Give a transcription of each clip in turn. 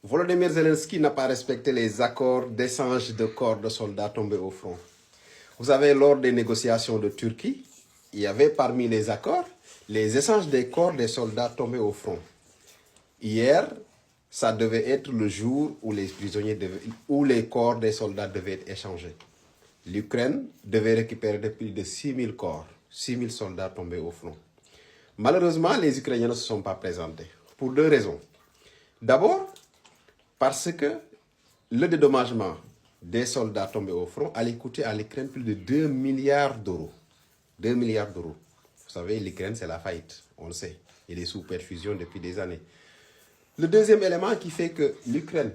Volodymyr Zelensky n'a pas respecté les accords d'échange de corps de soldats tombés au front. Vous savez, lors des négociations de Turquie, il y avait parmi les accords les échanges des corps des soldats tombés au front. Hier, ça devait être le jour où où les corps des soldats devaient être échangés. L'Ukraine devait récupérer plus de 6000 corps, 6000 soldats tombés au front. Malheureusement, les Ukrainiens ne se sont pas présentés pour deux raisons. D'abord, parce que le dédommagement des soldats tombés au front allait coûter à l'Ukraine plus de 2 milliards d'euros. 2 milliards d'euros. Vous savez, l'Ukraine, c'est la faillite, on le sait. Il est sous perfusion depuis des années. Le deuxième élément qui fait que l'Ukraine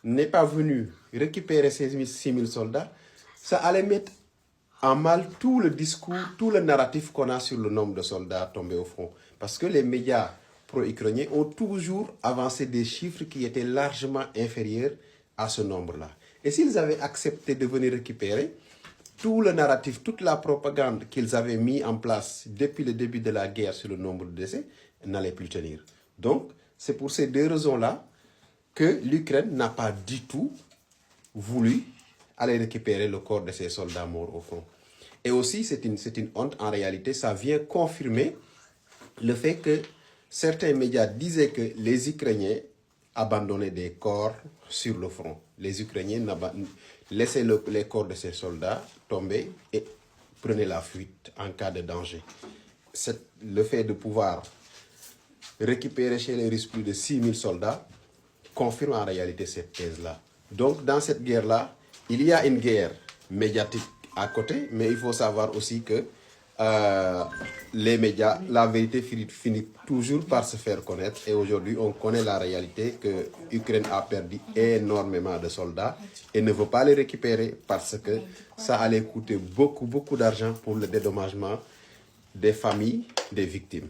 n'est pas venue récupérer ces 6000 soldats, ça allait mettre en mal tout le discours, tout le narratif qu'on a sur le nombre de soldats tombés au front. Parce que les médias pro-ukrainiens ont toujours avancé des chiffres qui étaient largement inférieurs à ce nombre-là. Et s'ils avaient accepté de venir récupérer, tout le narratif, toute la propagande qu'ils avaient mis en place depuis le début de la guerre sur le nombre de décès n'allait plus tenir. Donc, c'est pour ces deux raisons-là que l'Ukraine n'a pas du tout voulu aller récupérer le corps de ces soldats morts au front. Et aussi, c'est une honte. En réalité, ça vient confirmer le fait que certains médias disaient que les Ukrainiens abandonnaient des corps sur le front. Les Ukrainiens laissaient les corps de ces soldats tomber et prenaient la fuite en cas de danger. Le fait de pouvoir récupérer chez les Russes plus de 6000 soldats confirme en réalité cette thèse-là. Donc, dans cette guerre-là, il y a une guerre médiatique à côté, mais il faut savoir aussi que les médias, la vérité finit toujours par se faire connaître. Et aujourd'hui, on connaît la réalité que l'Ukraine a perdu énormément de soldats et ne veut pas les récupérer parce que ça allait coûter beaucoup, beaucoup d'argent pour le dédommagement des familles des victimes.